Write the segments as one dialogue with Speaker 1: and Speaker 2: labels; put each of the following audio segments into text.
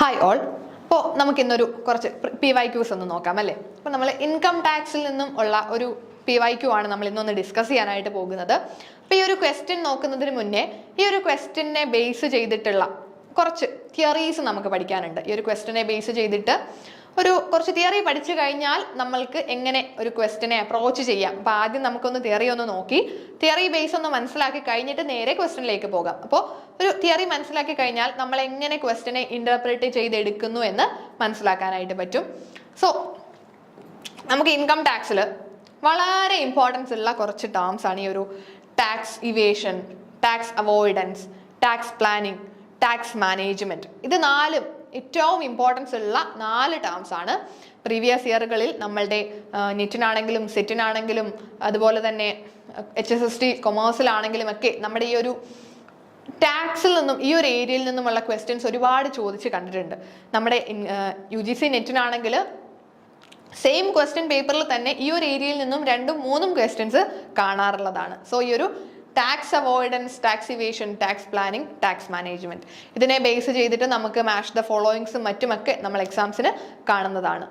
Speaker 1: Hi all. അപ്പോൾ നമുക്ക് ഇന്നൊരു കുറച്ച് PYQs ഒന്ന് നോക്കാം അല്ലേ. അപ്പോൾ നമ്മൾ ഇൻകം ടാക്സിൽ നിന്നും ഉള്ള ഒരു PYQ ആണ് നമ്മൾ ഇന്നൊന്ന് ഡിസ്കസ് ചെയ്യാനായിട്ട് പോകുന്നത്. അപ്പോൾ ഈ ഒരു ക്വസ്റ്റ്യൻ നോക്കുന്നതിന് മുന്നേ ഈ ഒരു ക്വസ്റ്റ്യനെ ബേസ് ചെയ്തിട്ടുള്ള കുറച്ച് തിയറീസ് നമുക്ക് പഠിക്കാനുണ്ട്. ഈ ഒരു ക്വസ്റ്റ്യനെ ബേസ് ചെയ്തിട്ട് കുറച്ച് തിയറി പഠിച്ചു കഴിഞ്ഞാൽ നമ്മൾക്ക് എങ്ങനെ ഒരു ക്വസ്റ്റ്യനെ അപ്രോച്ച് ചെയ്യാം. അപ്പോൾ ആദ്യം നമുക്കൊന്ന് തിയറി ഒന്ന് നോക്കി തിയറി ബേസ് ഒന്ന് മനസ്സിലാക്കി കഴിഞ്ഞിട്ട് നേരെ ക്വസ്റ്റ്യനിലേക്ക് പോകാം. അപ്പോൾ ഒരു തിയറി മനസ്സിലാക്കി കഴിഞ്ഞാൽ നമ്മൾ എങ്ങനെ ക്വസ്റ്റ്യനെ ഇന്റർപ്രറ്റ് ചെയ്തെടുക്കുന്നു എന്ന് മനസ്സിലാക്കാനായിട്ട് പറ്റും. സോ നമുക്ക് ഇൻകം ടാക്സിൽ വളരെ ഇമ്പോർട്ടൻസ് ഉള്ള കുറച്ച് ടേംസ് ആണ് ഈ ഒരു tax evasion, tax avoidance, tax planning, tax management. ഇത് നാലും ഏറ്റവും ഇമ്പോർട്ടൻസ് ഉള്ള 4 ടേംസ് ആണ്. പ്രീവിയസ് ഇയറുകളിൽ നമ്മളുടെ നെറ്റിനാണെങ്കിലും സെറ്റിനാണെങ്കിലും അതുപോലെ തന്നെ HSST കൊമേഴ്സിലാണെങ്കിലും ഒക്കെ നമ്മുടെ ഈ ഒരു ടാക്സിൽ നിന്നും ഈ ഒരു ഏരിയയിൽ നിന്നുമുള്ള ക്വസ്റ്റ്യൻസ് ഒരുപാട് ചോദിച്ച് കണ്ടിട്ടുണ്ട്. നമ്മുടെ UGC നെറ്റിനാണെങ്കിൽ സെയിം ക്വസ്റ്റ്യൻ പേപ്പറിൽ തന്നെ ഈ ഒരു ഏരിയയിൽ നിന്നും 2-3 ക്വസ്റ്റ്യൻസ് കാണാറുള്ളതാണ്. സോ ഈ ഒരു tax avoidance, tax evasion, tax planning, tax management ഇതിനെ ബേസ് ചെയ്തിട്ട് നമുക്ക് മാച്ച് ദ ഫോളോയിങ്സും മറ്റുമൊക്കെ നമ്മൾ എക്സാംസിന് കാണുന്നതാണ്.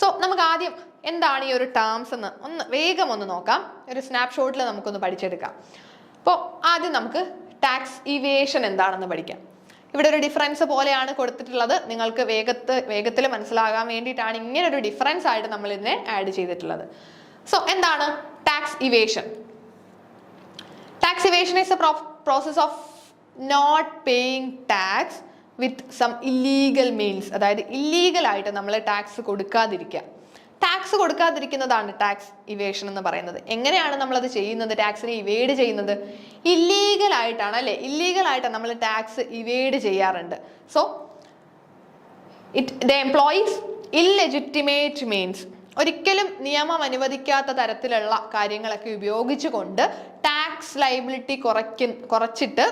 Speaker 1: സോ നമുക്ക് ആദ്യം എന്താണ് ഈ ഒരു ടേംസ് എന്ന് വേഗം ഒന്ന് നോക്കാം. ഒരു സ്നാപ്ഷോട്ടിൽ നമുക്കൊന്ന് പഠിച്ചെടുക്കാം. അപ്പോൾ ആദ്യം നമുക്ക് ടാക്സ് ഇവേഷൻ എന്താണെന്ന് പഠിക്കാം. ഇവിടെ ഒരു ഡിഫറൻസ് പോലെയാണ് കൊടുത്തിട്ടുള്ളത്. നിങ്ങൾക്ക് വേഗത്തിൽ മനസ്സിലാകാൻ വേണ്ടിയിട്ടാണ് ഇങ്ങനെ ഒരു ഡിഫറൻസ് ആയിട്ട് നമ്മൾ ഇതിനെ ആഡ് ചെയ്തിട്ടുള്ളത്. സോ എന്താണ് tax evasion? Tax evasion is a process of not paying tax with some illegal means. അതായത് ഇല്ലീഗൽ ആയിട്ട് നമ്മൾ ടാക്സ് കൊടുക്കാതിരിക്കുക. ടാക്സ് കൊടുക്കാതിരിക്കുന്നതാണ് ടാക്സ് ഇവേഷൻ എന്ന് പറയുന്നത്. എങ്ങനെയാണ് നമ്മളത് ചെയ്യുന്നത്? ടാക്സിനെ ഇവേഡ് ചെയ്യുന്നത് ഇല്ലീഗൽ ആയിട്ടാണ് അല്ലെ. ഇല്ലീഗൽ ആയിട്ട് നമ്മൾ ടാക്സ് ഇവേഡ് ചെയ്യാറുണ്ട്. So the employees illegitimate means, ഒരിക്കലും നിയമം അനുവദിക്കാത്ത തരത്തിലുള്ള കാര്യങ്ങളൊക്കെ ഉപയോഗിച്ചുകൊണ്ട് ടാക്സ് ലയബിലിറ്റി കുറച്ചിട്ട്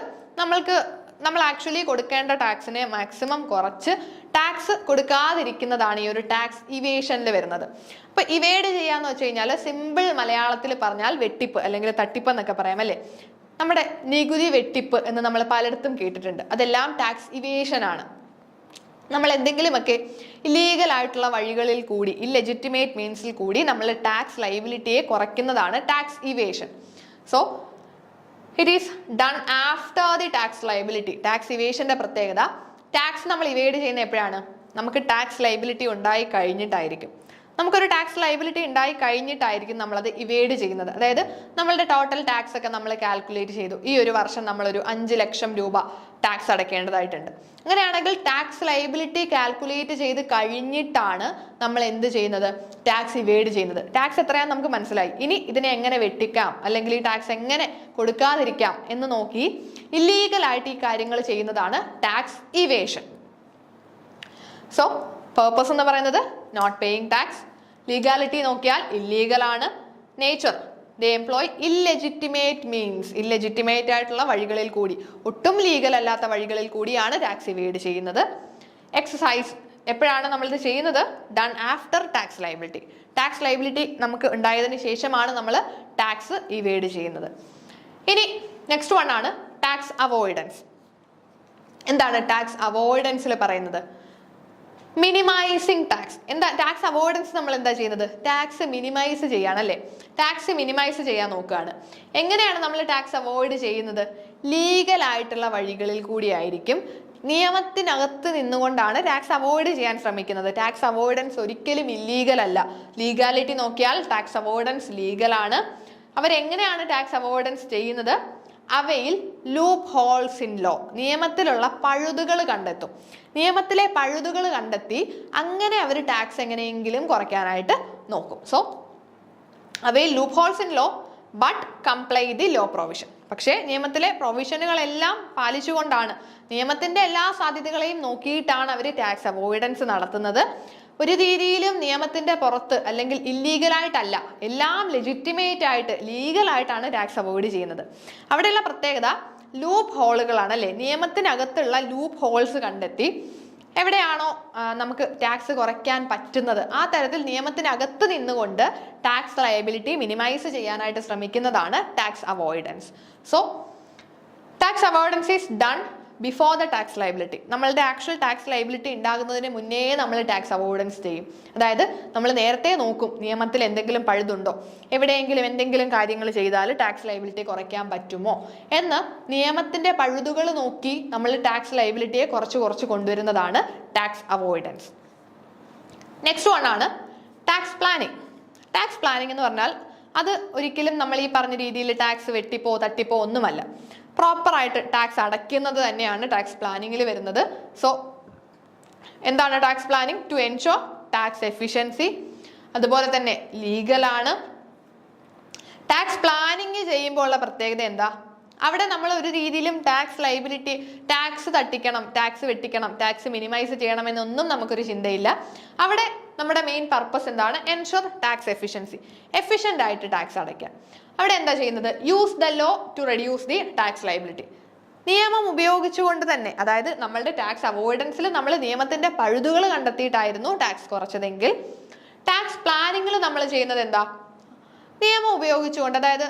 Speaker 1: നമ്മൾ ആക്ച്വലി കൊടുക്കേണ്ട ടാക്സിനെ മാക്സിമം കുറച്ച് ടാക്സ് കൊടുക്കാതിരിക്കുന്നതാണ് ഈ ഒരു ടാക്സ് ഇവേഷനിൽ വരുന്നത്. അപ്പൊ ഇവേഡ് ചെയ്യാന്ന് വെച്ച് കഴിഞ്ഞാൽ സിമ്പിൾ മലയാളത്തിൽ പറഞ്ഞാൽ വെട്ടിപ്പ് അല്ലെങ്കിൽ തട്ടിപ്പ് എന്നൊക്കെ പറയാം അല്ലേ. നമ്മുടെ നികുതി വെട്ടിപ്പ് എന്ന് നമ്മൾ പലയിടത്തും കേട്ടിട്ടുണ്ട്. അതെല്ലാം ടാക്സ് ഇവേഷൻ ആണ്. നമ്മൾ എന്തെങ്കിലുമൊക്കെ ഇല്ലീഗൽ ആയിട്ടുള്ള വഴികളിൽ കൂടി, ഇല്ലെജിറ്റിമേറ്റ് മീൻസിൽ കൂടി നമ്മൾ ടാക്സ് ലയബിലിറ്റിയെ കുറയ്ക്കുന്നതാണ് tax evasion. So it is done after the tax liability. Tax ഇവേഷന്റെ പ്രത്യേകത, ടാക്സ് നമ്മൾ ഇവേഡ് ചെയ്യുന്ന എപ്പോഴാണ്? നമുക്ക് ടാക്സ് ലയബിലിറ്റി ഉണ്ടായി കഴിഞ്ഞിട്ടായിരിക്കും. നമുക്കൊരു ടാക്സ് ലയബിലിറ്റി ഉണ്ടായി കഴിഞ്ഞിട്ടായിരിക്കും നമ്മളത് ഇവേഡ് ചെയ്യുന്നത്. അതായത് നമ്മളുടെ ടോട്ടൽ ടാക്സ് ഒക്കെ നമ്മൾ കാൽക്കുലേറ്റ് ചെയ്തു. ഈ ഒരു വർഷം നമ്മളൊരു 5 ലക്ഷം രൂപ ടാക്സ് അടയ്ക്കേണ്ടതായിട്ടുണ്ട്. അങ്ങനെയാണെങ്കിൽ ടാക്സ് ലയബിലിറ്റി കാൽക്കുലേറ്റ് ചെയ്ത് കഴിഞ്ഞിട്ടാണ് നമ്മൾ എന്ത് ചെയ്യുന്നത്? ടാക്സ് ഇവേഡ് ചെയ്യുന്നത്. ടാക്സ് എത്രയാന്ന് നമുക്ക് മനസ്സിലായി. ഇനി ഇതിനെ എങ്ങനെ വെട്ടിക്കാം അല്ലെങ്കിൽ ഈ ടാക്സ് എങ്ങനെ കൊടുക്കാതിരിക്കാം എന്ന് നോക്കി ഇല്ലീഗൽ ആയിട്ട് ഈ കാര്യങ്ങൾ ചെയ്യുന്നതാണ് ടാക്സ് ഇവേഷൻ. സോ പേർപ്പസ് എന്ന് പറയുന്നത് നോട്ട് പേയിങ് ടാക്സ്. ലീഗാലിറ്റി നോക്കിയാൽ ഇല്ലീഗൽ ആണ്. നേച്ചർ, ദേ എംപ്ലോയ് ഇല്ലെജിറ്റിമേറ്റ് മീൻസ്, ഇല്ലെജിറ്റിമേറ്റ് ആയിട്ടുള്ള വഴികളിൽ കൂടി, ഒട്ടും ലീഗൽ അല്ലാത്ത വഴികളിൽ കൂടിയാണ് ടാക്സ് ഇവേഡ് ചെയ്യുന്നത്. എക്സസൈസ്, എപ്പോഴാണ് നമ്മളിത് ചെയ്യുന്നത്? Done after tax liability. Tax liability നമുക്ക് ഉണ്ടായതിനു ശേഷമാണ് നമ്മൾ ടാക്സ് ഇവേഡ് ചെയ്യുന്നത്. ഇനി നെക്സ്റ്റ് വൺ ആണ് ടാക്സ് അവോയ്ഡൻസ്. എന്താണ് ടാക്സ് അവോയ്ഡൻസിൽ പറയുന്നത്? Minimising tax. എന്താ ടാക്സ് അവോയ്ഡൻസ്? നമ്മൾ എന്താ ചെയ്യുന്നത്? ടാക്സ് മിനിമൈസ് ചെയ്യാണല്ലേ. ടാക്സ് മിനിമൈസ് ചെയ്യാൻ നോക്കുകയാണ്. എങ്ങനെയാണ് നമ്മൾ ടാക്സ് അവോയ്ഡ് ചെയ്യുന്നത്? ലീഗൽ ആയിട്ടുള്ള വഴികളിൽ കൂടിയായിരിക്കും. നിയമത്തിനകത്ത് നിന്നുകൊണ്ടാണ് ടാക്സ് അവോയ്ഡ് ചെയ്യാൻ ശ്രമിക്കുന്നത്. ടാക്സ് അവോയ്ഡൻസ് ഒരിക്കലും ഇല്ലീഗൽ അല്ല. ലീഗാലിറ്റി നോക്കിയാൽ ടാക്സ് അവോയ്ഡൻസ് ലീഗലാണ്. അവരെങ്ങനെയാണ് ടാക്സ് അവോയ്ഡൻസ് ചെയ്യുന്നത്? അവയിൽ ലൂപ്പ് ഹോൾസ് ഇൻ ലോ, നിയമത്തിലുള്ള പഴുതുകൾ കണ്ടെത്തും. നിയമത്തിലെ പഴുതുകൾ കണ്ടെത്തി അങ്ങനെ അവർ ടാക്സ് എങ്ങനെയെങ്കിലും കുറയ്ക്കാനായിട്ട് നോക്കും. സോ അവയിൽ loopholes in law but comply the law provision. പക്ഷേ നിയമത്തിലെ പ്രൊവിഷനുകളെല്ലാം പാലിച്ചുകൊണ്ടാണ്, നിയമത്തിന്റെ എല്ലാ സാധ്യതകളെയും നോക്കിയിട്ടാണ് അവർ ടാക്സ് അവോയ്ഡൻസ് നടത്തുന്നത്. ഒരു രീതിയിലും നിയമത്തിന്റെ പുറത്ത് അല്ലെങ്കിൽ ഇല്ലീഗലായിട്ടല്ല, എല്ലാം ലെജിറ്റിമേറ്റ് ആയിട്ട് ലീഗലായിട്ടാണ് ടാക്സ് അവോയ്ഡ് ചെയ്യുന്നത്. അവിടെയുള്ള പ്രത്യേകത ലൂപ്പ് ഹോളുകളാണ് അല്ലെ. നിയമത്തിനകത്തുള്ള ലൂപ്പ് ഹോൾസ് കണ്ടെത്തി എവിടെയാണോ നമുക്ക് ടാക്സ് കുറയ്ക്കാൻ പറ്റുന്നത് ആ തരത്തിൽ നിയമത്തിനകത്ത് നിന്നുകൊണ്ട് ടാക്സ് ലയബിലിറ്റി മിനിമൈസ് ചെയ്യാനായിട്ട് ശ്രമിക്കുന്നതാണ് tax avoidance. So tax avoidance is done before the tax liability. നമ്മളുടെ ആക്ച്വൽ ടാക്സ് ലയബിലിറ്റി ഉണ്ടാകുന്നതിന് മുന്നേ നമ്മൾ ടാക്സ് അവോയ്ഡൻസ് ചെയ്യും. അതായത് നമ്മൾ നേരത്തെ നോക്കും നിയമത്തിൽ എന്തെങ്കിലും പഴുതുണ്ടോ, എവിടെയെങ്കിലും എന്തെങ്കിലും കാര്യങ്ങൾ ചെയ്താൽ ടാക്സ് ലയബിലിറ്റി കുറയ്ക്കാൻ പറ്റുമോ എന്ന് നിയമത്തിന്റെ പഴുതുകൾ നോക്കി നമ്മൾ ടാക്സ് ലയബിലിറ്റിയെ കുറച്ച് കൊണ്ടുവരുന്നതാണ് ടാക്സ് അവോയ്ഡൻസ്. നെക്സ്റ്റ് വൺ ആണ് ടാക്സ് പ്ലാനിങ്. ടാക്സ് പ്ലാനിങ് എന്ന് പറഞ്ഞാൽ അത് ഒരിക്കലും നമ്മൾ ഈ പറഞ്ഞ രീതിയിൽ ടാക്സ് വെട്ടിപ്പോ തട്ടിപ്പോ ഒന്നുമല്ല. പ്രോപ്പറായിട്ട് ടാക്സ് അടയ്ക്കുന്നത് തന്നെയാണ് ടാക്സ് പ്ലാനിങ്ങിൽ വരുന്നത്. സോ എന്താണ് tax planning? To ensure tax efficiency, അതുപോലെ തന്നെ ലീഗലാണ്. ടാക്സ് പ്ലാനിങ് ചെയ്യുമ്പോൾ ഉള്ള പ്രത്യേകത എന്താ? അവിടെ നമ്മൾ ഒരു രീതിയിലും ടാക്സ് ലയബിലിറ്റി, ടാക്സ് തട്ടിക്കണം, ടാക്സ് വെട്ടിക്കണം, ടാക്സ് മിനിമൈസ് ചെയ്യണം എന്നൊന്നും നമുക്കൊരു ചിന്തയില്ല. അവിടെ നമ്മുടെ മെയിൻ പർപ്പസ് എന്താണ്? എൻഷുർ ടാക്സ് എഫിഷ്യൻസി, എഫിഷ്യന്റ് ആയിട്ട് ടാക്സ് അടയ്ക്കാം. അവിടെ എന്താ ചെയ്യുന്നത്? Use the law to reduce the tax liability. നിയമം ഉപയോഗിച്ചുകൊണ്ട് തന്നെ, അതായത് നമ്മളുടെ ടാക്സ് അവോയ്ഡൻസിൽ നമ്മൾ നിയമത്തിന്റെ പഴുതുകൾ കണ്ടെത്തിയിട്ടായിരുന്നു ടാക്സ് കുറച്ചതെങ്കിൽ, ടാക്സ് പ്ലാനിങ്ങിൽ നമ്മൾ ചെയ്യുന്നത് എന്താ? നിയമം ഉപയോഗിച്ചുകൊണ്ട്, അതായത്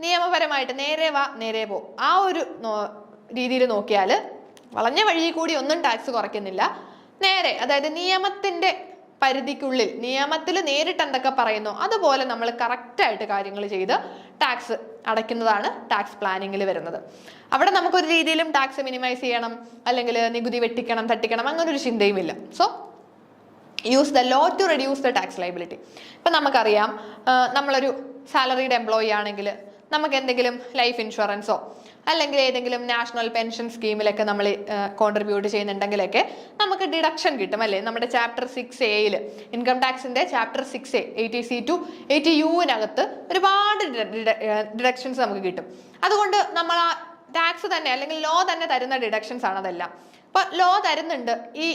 Speaker 1: നിയമപരമായിട്ട് നേരെ വാ നേരെ പോ ആ ഒരു രീതിയിൽ നോക്കിയാൽ വളഞ്ഞ വഴിയിൽ കൂടി ഒന്നും ടാക്സ് കുറയ്ക്കുന്നില്ല. നേരെ, അതായത് നിയമത്തിന്റെ പരിധിക്കുള്ളിൽ നിയമത്തിൽ നേരിട്ട് എന്തൊക്കെ പറയുന്നു അതുപോലെ നമ്മൾ കറക്റ്റായിട്ട് കാര്യങ്ങൾ ചെയ്ത് ടാക്സ് അടയ്ക്കുന്നതാണ് ടാക്സ് പ്ലാനിങ്ങിൽ വരുന്നത്. അവിടെ നമുക്കൊരു രീതിയിലും ടാക്സ് മിനിമൈസ് ചെയ്യണം, അല്ലെങ്കിൽ നികുതി വെട്ടിക്കണം, തട്ടിക്കണം, അങ്ങനെ ഒരു ചിന്തയുമില്ല. So use the law to reduce the tax liability. ഇപ്പം നമുക്കറിയാം, നമ്മളൊരു സാലറീഡ് എംപ്ലോയി ആണെങ്കിൽ നമുക്ക് എന്തെങ്കിലും ലൈഫ് ഇൻഷുറൻസോ അല്ലെങ്കിൽ ഏതെങ്കിലും നാഷണൽ പെൻഷൻ സ്കീമിലൊക്കെ നമ്മൾ കോൺട്രിബ്യൂട്ട് ചെയ്യുന്നുണ്ടെങ്കിലൊക്കെ നമുക്ക് ഡിഡക്ഷൻ കിട്ടും അല്ലേ? നമ്മുടെ ചാപ്റ്റർ 6A ഇൻകം ടാക്സിന്റെ chapter 6A 80C to 80U ഒരുപാട് ഡിഡക്ഷൻസ് നമുക്ക് കിട്ടും. അതുകൊണ്ട് നമ്മൾ ആ ടാക്സ് തന്നെ അല്ലെങ്കിൽ ലോ തന്നെ തരുന്ന ഡിഡക്ഷൻസ് ആണ് അതെല്ലാം. അപ്പൊ ലോ തരുന്നുണ്ട്, ഈ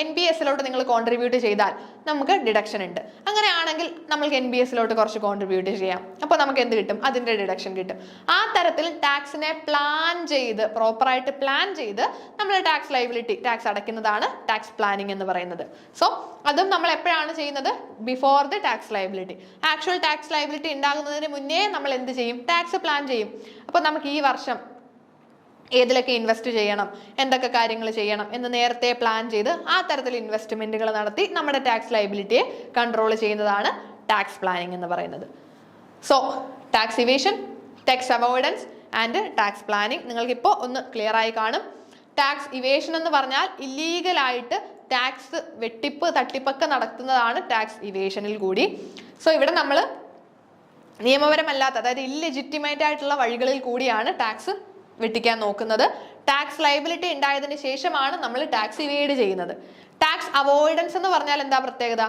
Speaker 1: NPS-ലോട്ട് നിങ്ങൾ കോൺട്രിബ്യൂട്ട് ചെയ്താൽ നമുക്ക് ഡിഡക്ഷൻ ഉണ്ട്. അങ്ങനെയാണെങ്കിൽ നമ്മൾക്ക് NPS-ലോട്ട് കുറച്ച് കോൺട്രിബ്യൂട്ട് ചെയ്യാം. അപ്പോൾ നമുക്ക് എന്ത് കിട്ടും? അതിന്റെ ഡിഡക്ഷൻ കിട്ടും. ആ തരത്തിൽ ടാക്സിനെ പ്ലാൻ ചെയ്ത്, പ്രോപ്പറായിട്ട് പ്ലാൻ ചെയ്ത് നമ്മൾ ടാക്സ് ലയബിലിറ്റി, ടാക്സ് അടയ്ക്കുന്നതാണ് ടാക്സ് പ്ലാനിങ് എന്ന് പറയുന്നത്. സോ അതും നമ്മൾ എപ്പോഴാണ് ചെയ്യുന്നത്? Before the tax liability. Actual tax liability ഉണ്ടാകുന്നതിന് മുന്നേ നമ്മൾ എന്ത് ചെയ്യും? ടാക്സ് പ്ലാൻ ചെയ്യും. അപ്പോൾ നമുക്ക് ഈ വർഷം ഏതിലൊക്കെ ഇൻവെസ്റ്റ് ചെയ്യണം, എന്തൊക്കെ കാര്യങ്ങൾ ചെയ്യണം എന്ന് നേരത്തെ പ്ലാൻ ചെയ്ത് ആ തരത്തിൽ ഇൻവെസ്റ്റ്മെന്റുകൾ നടത്തി നമ്മുടെ ടാക്സ് ലയബിലിറ്റിയെ കൺട്രോൾ ചെയ്യുന്നതാണ് ടാക്സ് പ്ലാനിങ് എന്ന് പറയുന്നത്. So tax evasion, tax avoidance and tax planning നിങ്ങൾക്ക് ഇപ്പോൾ ഒന്ന് ക്ലിയർ ആയി കാണും. ടാക്സ് ഇവേഷൻ എന്ന് പറഞ്ഞാൽ ഇല്ലീഗലായിട്ട് ടാക്സ് വെട്ടിപ്പ് തട്ടിപ്പൊക്കെ നടത്തുന്നതാണ് ടാക്സ് ഇവേഷനിൽ കൂടി. സോ ഇവിടെ നമ്മൾ നിയമപരമല്ലാത്ത, അതായത് ഇല്ലെജിറ്റിമേറ്റ് ആയിട്ടുള്ള വഴികളിൽ കൂടിയാണ് ടാക്സ് വെട്ടിക്കാൻ നോക്കുന്നത്. ടാക്സ് ലയബിലിറ്റി ഉണ്ടായതിനു ശേഷമാണ് നമ്മൾ ടാക്സ് ഇവേഡ് ചെയ്യുന്നത്. ടാക്സ് അവോയ്ഡൻസ് എന്ന് പറഞ്ഞാൽ എന്താ പ്രത്യേകത?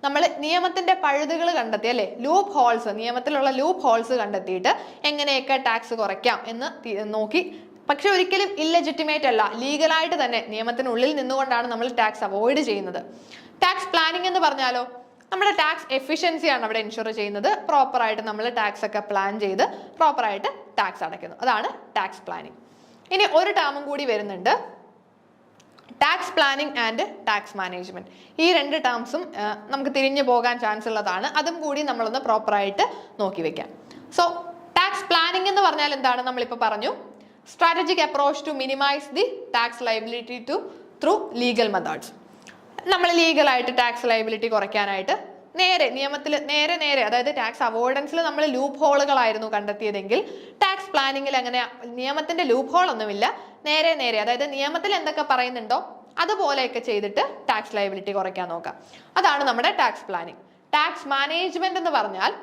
Speaker 1: നമ്മൾ നിയമത്തിന്റെ പഴുതുകൾ കണ്ടെത്തി അല്ലെ, ലൂപ്പ് ഹോൾസ്, നിയമത്തിലുള്ള ലൂപ്പ് ഹോൾസ് കണ്ടെത്തിയിട്ട് എങ്ങനെയൊക്കെ ടാക്സ് കുറയ്ക്കാം എന്ന് നോക്കി. പക്ഷെ ഒരിക്കലും ഇല്ലെജിറ്റിമേറ്റ് അല്ല, ലീഗലായിട്ട് തന്നെ നിയമത്തിനുള്ളിൽ നിന്നുകൊണ്ടാണ് നമ്മൾ ടാക്സ് അവോയ്ഡ് ചെയ്യുന്നത്. ടാക്സ് പ്ലാനിങ് എന്ന് പറഞ്ഞാലോ, നമ്മുടെ ടാക്സ് എഫിഷ്യൻസിയാണ് അവിടെ എൻഷുർ ചെയ്യുന്നത്. പ്രോപ്പറായിട്ട് നമ്മൾ ടാക്സ് ഒക്കെ പ്ലാൻ ചെയ്ത് പ്രോപ്പറായിട്ട് ടാക്സ് അടയ്ക്കുന്നു. അതാണ് ടാക്സ് പ്ലാനിങ്. ഇനി ഒരു ടേമും കൂടി വരുന്നുണ്ട്, tax planning and tax management. ഈ രണ്ട് ടേംസും നമുക്ക് തിരിഞ്ഞു പോകാൻ ചാൻസ് ഉള്ളതാണ്. അതും കൂടി നമ്മളൊന്ന് പ്രോപ്പറായിട്ട് നോക്കി വെക്കാം. സോ ടാക്സ് പ്ലാനിങ് എന്ന് പറഞ്ഞാൽ എന്താണ്? നമ്മളിപ്പോൾ പറഞ്ഞു, strategic approach to minimise the tax liability through legal methods. നമ്മൾ ലീഗലായിട്ട് ടാക്സ് ലയബിലിറ്റി കുറയ്ക്കാനായിട്ട് നിയമത്തിൽ നേരെ അതായത് ടാക്സ് അവോയ്ഡൻസിൽ നമ്മൾ ലൂപ്പ് ഹോളുകളായിരുന്നു കണ്ടെത്തിയതെങ്കിൽ ടാക്സ് പ്ലാനിങ്ങിൽ അങ്ങനെ നിയമത്തിന്റെ ലൂപ്പ് ഹോൾ ഒന്നുമില്ല. നേരെ അതായത് നിയമത്തിൽ എന്തൊക്കെ പറയുന്നുണ്ടോ അതുപോലെയൊക്കെ ചെയ്തിട്ട് ടാക്സ് ലയബിലിറ്റി കുറയ്ക്കാൻ നോക്കാം. അതാണ് നമ്മുടെ ടാക്സ് പ്ലാനിങ്. ടാക്സ് മാനേജ്മെന്റ് എന്ന് പറഞ്ഞാൽ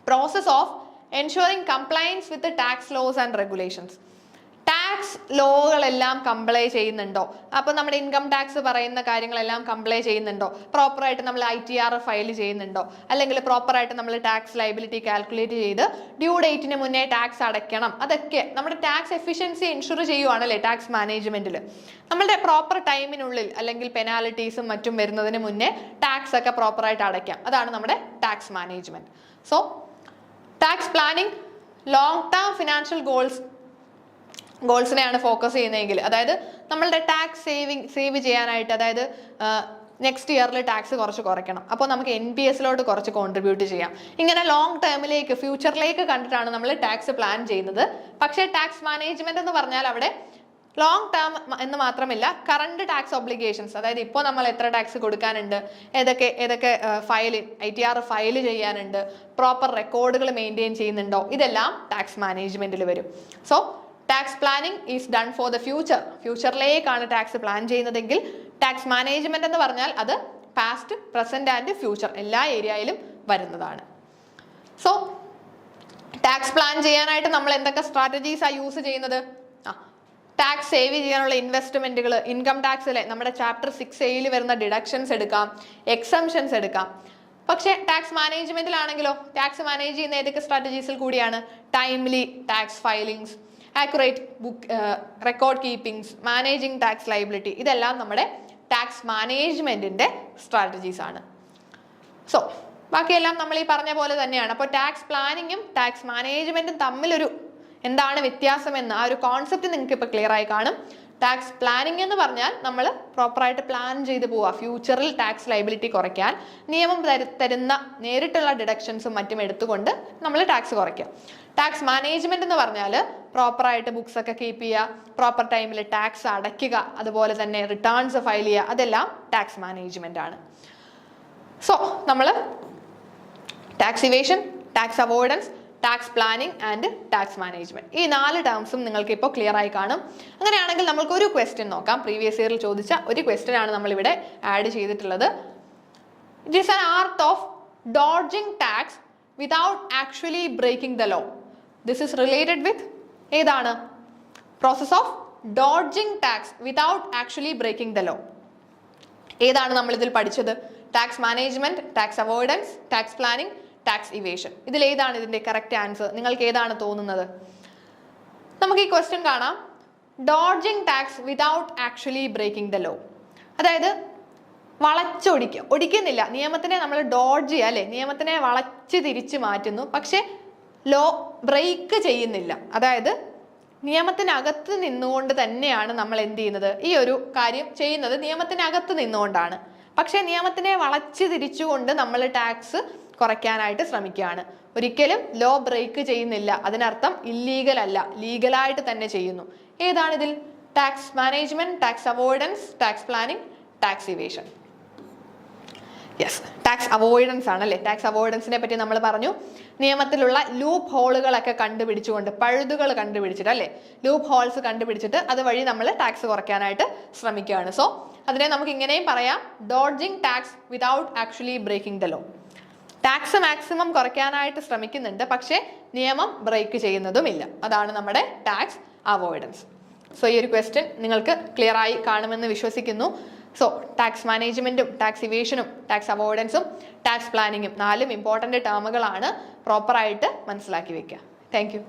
Speaker 1: process of ensuring compliance with tax laws and regulations. Tax ലോകളെല്ലാം കംപ്ലൈ ചെയ്യുന്നുണ്ടോ? അപ്പോൾ നമ്മുടെ ഇൻകം ടാക്സ് പറയുന്ന കാര്യങ്ങളെല്ലാം കംപ്ലൈ ചെയ്യുന്നുണ്ടോ? പ്രോപ്പറായിട്ട് നമ്മൾ ITR ഫയൽ ചെയ്യുന്നുണ്ടോ? അല്ലെങ്കിൽ പ്രോപ്പറായിട്ട് നമ്മൾ ടാക്സ് ലയബിലിറ്റി കാൽക്കുലേറ്റ് ചെയ്ത് ഡ്യൂ ഡേറ്റിന് മുന്നേ ടാക്സ് അടയ്ക്കണം. അതൊക്കെ നമ്മുടെ ടാക്സ് എഫിഷ്യൻസി എൻഷുർ ചെയ്യുവാണല്ലേ ടാക്സ് മാനേജ്മെന്റിൽ. നമ്മളുടെ പ്രോപ്പർ ടൈമിനുള്ളിൽ അല്ലെങ്കിൽ പെനാൽറ്റീസും മറ്റും വരുന്നതിന് മുന്നേ ടാക്സ് ഒക്കെ പ്രോപ്പറായിട്ട് അടയ്ക്കാം. അതാണ് നമ്മുടെ tax management. So tax planning long term financial ഗോൾസിനെയാണ് ഫോക്കസ് ചെയ്യുന്നതെങ്കിൽ, അതായത് നമ്മളുടെ ടാക്സ് സേവ് ചെയ്യാനായിട്ട്, അതായത് നെക്സ്റ്റ് ഇയറിൽ ടാക്സ് കുറയ്ക്കണം, അപ്പോൾ നമുക്ക് NPS-ലോട്ട് കുറച്ച് കോൺട്രിബ്യൂട്ട് ചെയ്യാം. ഇങ്ങനെ ലോങ് ടേമിലേക്ക്, ഫ്യൂച്ചറിലേക്ക് കണ്ടിട്ടാണ് നമ്മൾ ടാക്സ് പ്ലാൻ ചെയ്യുന്നത്. പക്ഷേ ടാക്സ് മാനേജ്മെന്റ് എന്ന് പറഞ്ഞാൽ അവിടെ ലോങ് ടേം എന്ന് മാത്രമല്ല കറണ്ട് ടാക്സ് ഒബ്ലിഗേഷൻസ്, അതായത് ഇപ്പോൾ നമ്മൾ എത്ര ടാക്സ് കൊടുക്കാനുണ്ട്, ഏതൊക്കെ ITR ഫയൽ ചെയ്യാനുണ്ട്, പ്രോപ്പർ റെക്കോർഡുകൾ മെയിൻറ്റെയിൻ ചെയ്യുന്നുണ്ടോ, ഇതെല്ലാം ടാക്സ് മാനേജ്മെന്റിൽ വരും. So tax planning is done for the future. ഫ്യൂച്ചറിലേക്കാണ് ടാക്സ് പ്ലാൻ ചെയ്യുന്നതെങ്കിൽ ടാക്സ് മാനേജ്മെന്റ് എന്ന് പറഞ്ഞാൽ അത് പാസ്റ്റ്, പ്രസന്റ് ആൻഡ് ഫ്യൂച്ചർ എല്ലാ ഏരിയയിലും വരുന്നതാണ്. സോ ടാക്സ് പ്ലാൻ ചെയ്യാനായിട്ട് നമ്മൾ എന്തൊക്കെ സ്ട്രാറ്റജീസാണ് യൂസ് ചെയ്യുന്നത്? ടാക്സ് സേവ് ചെയ്യാനുള്ള ഇൻവെസ്റ്റ്മെന്റുകൾ, ഇൻകം ടാക്സിലെ നമ്മുടെ ചാപ്റ്റർ 6A വരുന്ന ഡിഡക്ഷൻസ് എടുക്കാം, എക്സംഷൻസ് എടുക്കാം. പക്ഷേ ടാക്സ് മാനേജ്മെന്റിലാണെങ്കിലോ ടാക്സ് മാനേജ് ചെയ്യുന്ന ഏതൊക്കെ സ്ട്രാറ്റജീസിൽ കൂടിയാണ്? Timely tax filings, accurate record keepings, managing tax liability, ഇതെല്ലാം നമ്മുടെ ടാക്സ് മാനേജ്മെന്റിന്റെ സ്ട്രാറ്റജീസ് ആണ്. സോ ബാക്കിയെല്ലാം നമ്മൾ ഈ പറഞ്ഞ പോലെ തന്നെയാണ്. അപ്പോൾ ടാക്സ് പ്ലാനിങ്ങും ടാക്സ് മാനേജ്മെന്റും തമ്മിലൊരു എന്താണ് വ്യത്യാസമെന്ന് ആ ഒരു കോൺസെപ്റ്റ് നിങ്ങൾക്ക് ഇപ്പോൾ ക്ലിയർ ആയി കാണും. ടാക്സ് പ്ലാനിങ് എന്ന് പറഞ്ഞാൽ നമ്മൾ പ്രോപ്പറായിട്ട് പ്ലാൻ ചെയ്ത് പോവുക, ഫ്യൂച്ചറിൽ ടാക്സ് ലയബിലിറ്റി കുറയ്ക്കാൻ നിയമം തരുന്ന നേരിട്ടുള്ള ഡിഡക്ഷൻസും മറ്റും എടുത്തുകൊണ്ട് നമ്മൾ ടാക്സ് കുറയ്ക്കുക. ടാക്സ് മാനേജ്മെന്റ് എന്ന് പറഞ്ഞാൽ പ്രോപ്പറായിട്ട് ബുക്സ് ഒക്കെ കീപ്പ് ചെയ്യുക, പ്രോപ്പർ ടൈമിൽ ടാക്സ് അടയ്ക്കുക, അതുപോലെ തന്നെ റിട്ടേൺസ് ഫയൽ ചെയ്യുക, അതെല്ലാം ടാക്സ് മാനേജ്മെന്റ് ആണ്. സോ നമ്മൾ tax evasion, tax avoidance, tax planning and tax management, ഈ 4 ടേംസും നിങ്ങൾക്ക് ഇപ്പോൾ ക്ലിയർ ആയി കാണും. അങ്ങനെയാണെങ്കിൽ നമുക്ക് ഒരു ക്വസ്റ്റ്യൻ നോക്കാം. പ്രീവിയസ് ഇയറിൽ ചോദിച്ച ഒരു ക്വസ്റ്റ്യൻ ആണ് നമ്മൾ ഇവിടെ ആഡ് ചെയ്തിട്ടുള്ളത്. It is an art of dodging tax without actually breaking the law. This is related with ഏതാണ്? Process of dodging tax without actually breaking the law. ഏതാണ് നമ്മൾ ഇതിൽ പഠിച്ചത്? Tax management, tax avoidance, tax planning, tax evasion. ഇതിൽ ഏതാണ് ഇതിന്റെ correct answer? നിങ്ങൾക്ക് ഏതാണ് തോന്നുന്നത്? നമുക്ക് ഈ ക്വസ്റ്റ്യൻ കാണാം. Dodging tax without actually breaking the law, അതായത് ഒടിക്കുന്നില്ല, നിയമത്തിനെ നമ്മൾ ഡോഡ്ജ് ചെയ്യുക അല്ലെ, നിയമത്തിനെ വളച്ച് തിരിച്ചു മാറ്റുന്നു, പക്ഷെ ലോ ബ്രേക്ക് ചെയ്യുന്നില്ല. അതായത് നിയമത്തിനകത്ത് നിന്നുകൊണ്ട് തന്നെയാണ് നമ്മൾ എന്ത് ചെയ്യുന്നത്, ഈ ഒരു കാര്യം ചെയ്യുന്നത് നിയമത്തിനകത്ത് നിന്നുകൊണ്ടാണ്. പക്ഷെ നിയമത്തിനെ വളച്ച് തിരിച്ചുകൊണ്ട് നമ്മൾ ടാക്സ് കുറയ്ക്കാനായിട്ട് ശ്രമിക്കുകയാണ്. ഒരിക്കലും ലോ ബ്രേക്ക് ചെയ്യുന്നില്ല, അതിനർത്ഥം ഇല്ലീഗൽ അല്ല, ലീഗലായിട്ട് തന്നെ ചെയ്യുന്നു. ഏതാണിതിൽ? Tax management, tax avoidance, tax planning, tax evasion. Yes, tax avoidance ആണ് അല്ലേ. ടാക്സ് അവോയ്ഡൻസിനെ പറ്റി നമ്മൾ പറഞ്ഞു, നിയമത്തിലുള്ള ലൂപ്പ് ഹോളുകളൊക്കെ കണ്ടുപിടിച്ചുകൊണ്ട്, പഴുതുകൾ കണ്ടുപിടിച്ചിട്ട് അല്ലേ, ലൂപ്പ് ഹോൾസ് കണ്ടുപിടിച്ചിട്ട് അതുവഴി നമ്മൾ ടാക്സ് കുറയ്ക്കാനായിട്ട് ശ്രമിക്കുകയാണ്. സോ അതിനെ നമുക്ക് ഇങ്ങനെയും പറയാം, dodging tax without actually breaking the law. Tax maximum കുറയ്ക്കാനായിട്ട് ശ്രമിക്കുന്നുണ്ട്, പക്ഷേ നിയമം ബ്രേക്ക് ചെയ്യുന്നതുമില്ല. അതാണ് നമ്മുടെ ടാക്സ് അവോയ്ഡൻസ്. സോ ഈ ഒരു ക്വസ്റ്റ്യൻ നിങ്ങൾക്ക് ക്ലിയർ ആയി കാണുമെന്ന് വിശ്വസിക്കുന്നു. സോ ടാക്സ് മാനേജ്മെന്റും ടാക്സ് ഇവേഷനും ടാക്സ് അവോയ്ഡൻസും ടാക്സ് പ്ലാനിങ്ങും 4 ഇമ്പോർട്ടൻ്റ് ടേമുകളാണ്. പ്രോപ്പറായിട്ട് മനസ്സിലാക്കി വെക്കുക. Thank you.